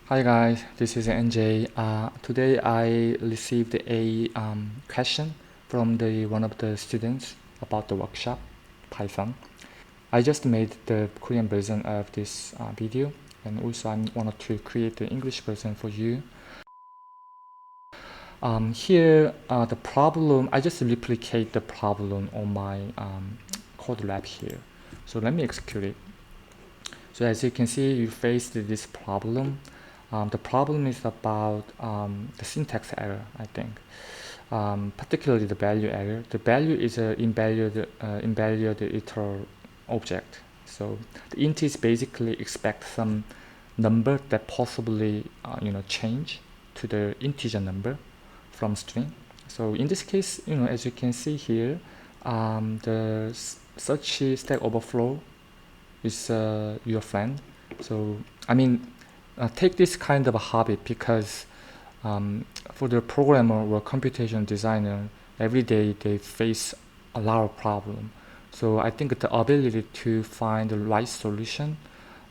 Hi guys, this is NJ. Today I received a question from one of the students about the workshop Python. I just made the Korean version of this video, and also I wanted to create the English version for you. Here the problem, I just replicate the problem on my code lab here. So let me execute it. So as you can see, you faced this problem. The problem is about the syntax error, I think. Particularly the value error. The value is an invalid literal object. So the int is basically expect some number that possibly change to the integer number from string. So in this case, as you can see here, the search stack overflow is your friend. So I mean, take this kind of a hobby because for the programmer or computation designer, every day they face a lot of problem. So I think the ability to find the right solution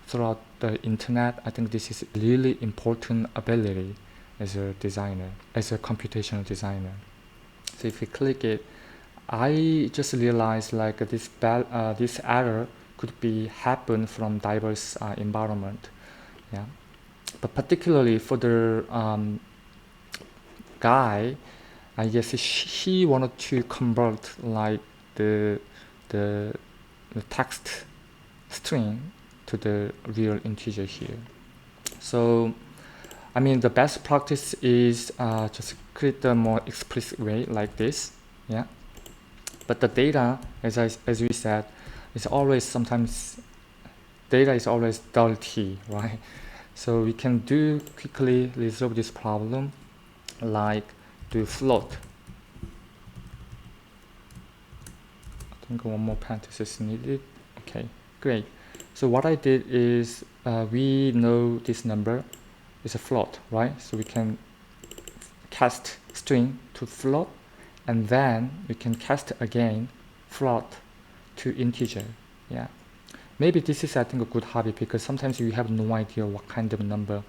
throughout the internet, I think this is really important ability as a designer, as a computational designer. So if you click it, I just realized like this error could be happen from diverse environment. Yeah, but particularly for the guy, I guess he wanted to convert like the text string to the real integer here. So I mean the best practice is just create a more explicit way like this. Yeah, but the data, as we said, is always sometimes data is always dirty, right? So we can do quickly resolve this problem like do float. I think one more parenthesis needed. Okay, great. So what I did is we know this number is a float, right? So we can cast string to float, and then we can cast again float to integer. Yeah, maybe this is I think a good hobby because sometimes you have no idea what kind of number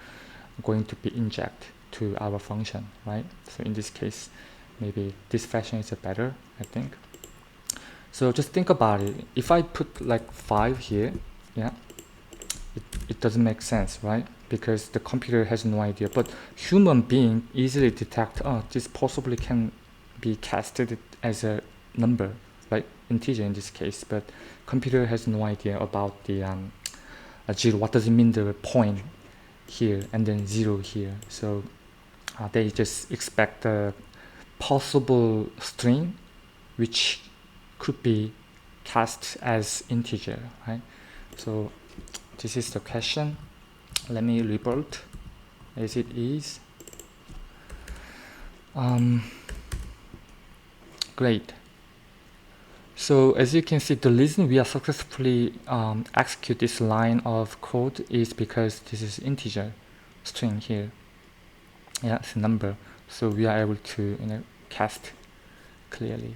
going to be injected to our function, right? So in this case, maybe this fashion is better, I think. So just think about it. If I put like 5 here, yeah, it doesn't make sense, right? Because the computer has no idea. But human being easily detect, oh, this possibly can be casted as a number, like integer in this case. But computer has no idea about the 0. What does it mean, the point here and then 0 here? So they just expect a possible string which could be cast as integer, right? So this is the question. Let me revert as it is. Great. So as you can see, the reason we are successfully execute this line of code is because this is integer string here. Yeah, it's a number. So we are able to cast clearly.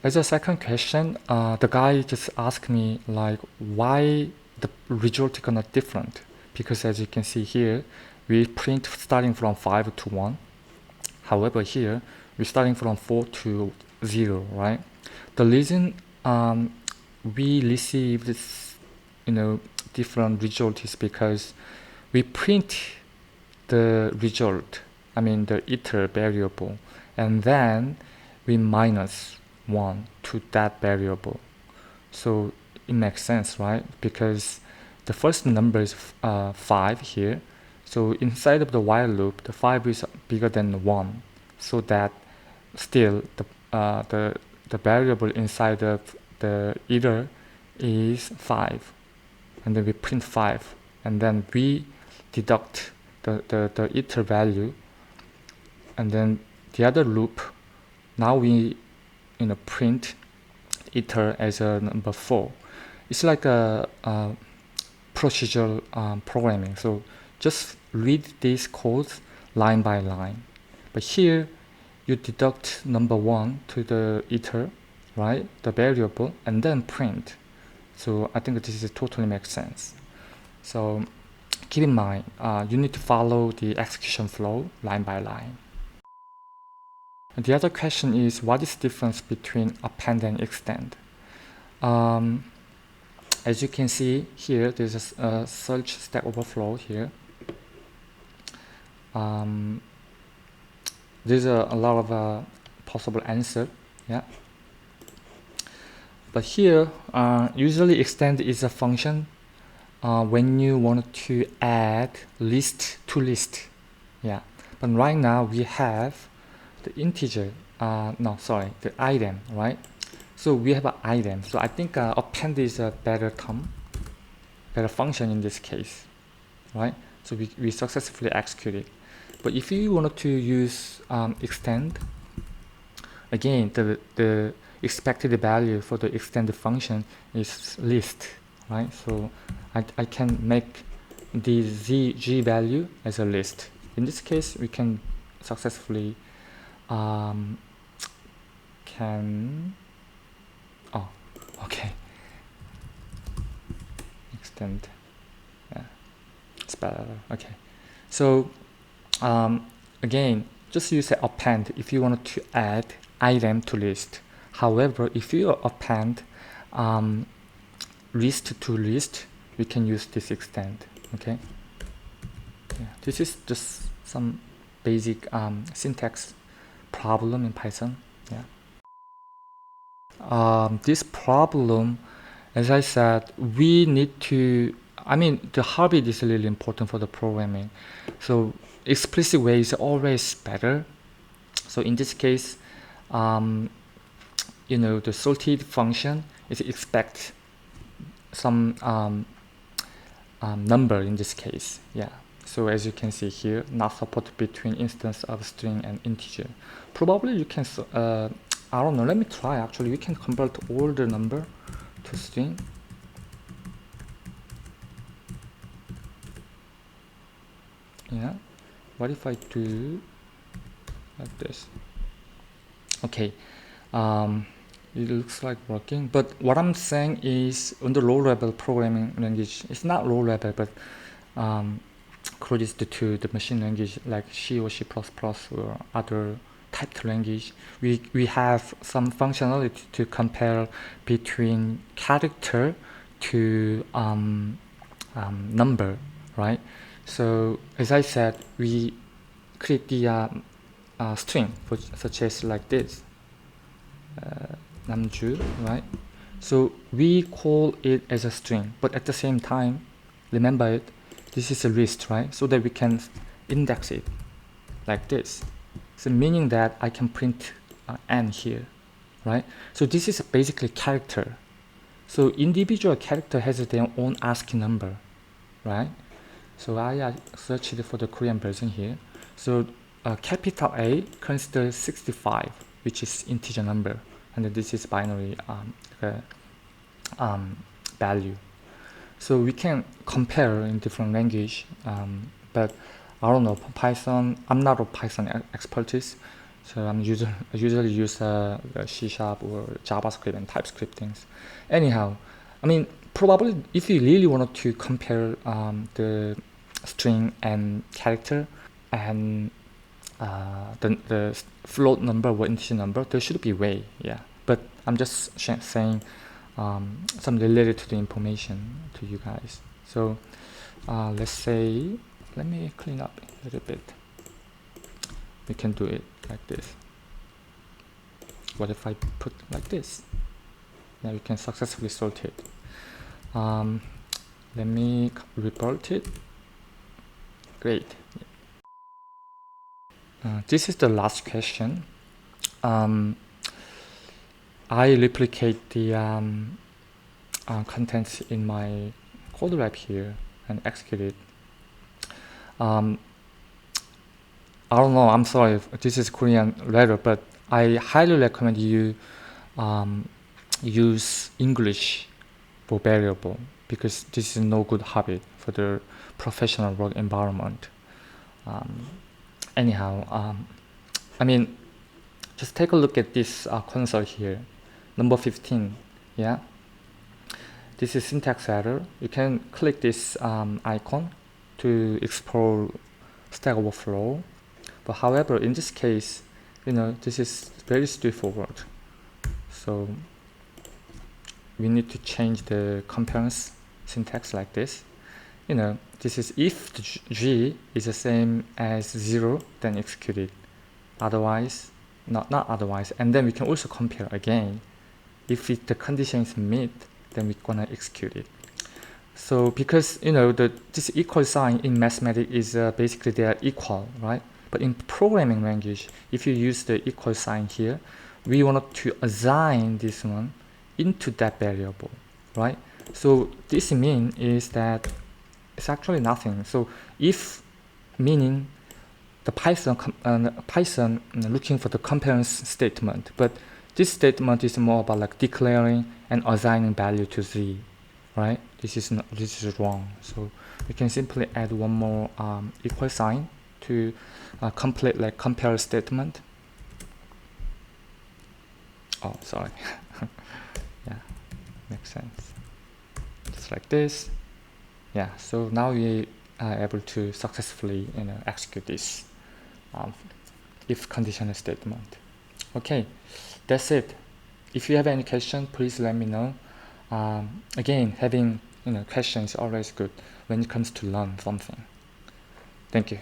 As a second question, the guy just asked me like why the result gonna different, because as you can see here, we print starting from 5 to 1. However, here we're starting from 4 to 0, right? The reason we receive this, different result is because we print the result, I mean the iter variable, and then we minus 1 to that variable. So it makes sense, right? Because the first number is 5 here. So inside of the while loop, the 5 is bigger than 1. So that still the variable inside of the iter is 5. And then we print 5. And then we deduct the iter value. And then the other loop, now we print iter as a number 4. It's like a procedural programming. So just read these codes line by line. But here you deduct number 1 to the iter, right? The variable, and then print. So I think this is totally makes sense. So keep in mind, you need to follow the execution flow line by line. And the other question is, what is the difference between append and extend? As you can see here, there's a search Stack Overflow here. There's a lot of possible answer, yeah. But here, usually extend is a function when you want to add list to list, yeah. But right now we have the integer, the item, right? So we have an item. So I think append is a better term, better function in this case, right? So we successfully executed. But if you wanted to use extend, again, the expected value for the extended function is list, right? So I can make the g value as a list. In this case, we can successfully extend, yeah, it's better. Okay, so again, just use the append if you wanted to add item to list. However, if you append list to list, we can use this extend. Okay, yeah, this is just some basic syntax problem in Python. Yeah. This problem, as I said, we need to, the habit is really important for the programming. So explicit way is always better. So in this case, the sorted function is expect some number in this case. Yeah. So as you can see here, not support between instance of string and integer. Probably you can, I don't know, let me try actually. We can convert all the number to string. Yeah. What if I do like this? Okay. It looks like working, but what I'm saying is on the low level programming language, it's not low level, but close to the machine language like C or C++ or other typed language, we have some functionality to compare between character to number, right? So as I said, we create the string, such as like this, namju, right? So we call it as a string, but at the same time, remember it, this is a list, right? So that we can index it like this. So meaning that I can print n here, right? So this is basically character. So individual character has their own ASCII number, right? So I searched for the Korean version here. So capital A considers 65, which is integer number, and this is binary value. So we can compare in different language, but I don't know, Python, I'm not a Python expertise, so I usually use C# or JavaScript and TypeScript things. Anyhow, probably if you really wanted to compare the string and character and the float number or integer number, there should be way, yeah. But I'm just saying some related to the information to you guys. So let's say, let me clean up a little bit. We can do it like this. What if I put like this? Now we can successfully sort it. Let me report it. Great. This is the last question. I replicate the contents in my code lab here and execute it. I don't know, I'm sorry if this is Korean letter, but I highly recommend you use English for variable, because this is no good habit for the professional work environment. Anyhow, just take a look at this console here, number 15, yeah? This is syntax error. You can click this icon to explore Stack Overflow. But however, in this case, this is very straightforward. So we need to change the comparison syntax like this. This is if the G is the same as 0, then execute it. Otherwise, not otherwise. And then we can also compare again. If the condition is met, then we're gonna execute it. So because this equal sign in mathematics is basically they are equal, right? But in programming language, if you use the equal sign here, we want to assign this one into that variable, right? So this mean is that it's actually nothing. So if meaning the Python looking for the comparison statement, but this statement is more about like declaring and assigning value to z, right? This is wrong. So we can simply add one more equal sign to complete like compare statement. Oh, sorry. Yeah, makes sense. Just like this. Yeah. So now we are able to successfully execute this if conditional statement. Okay, that's it. If you have any question, please let me know. Again, having questions is always good when it comes to learn something. Thank you.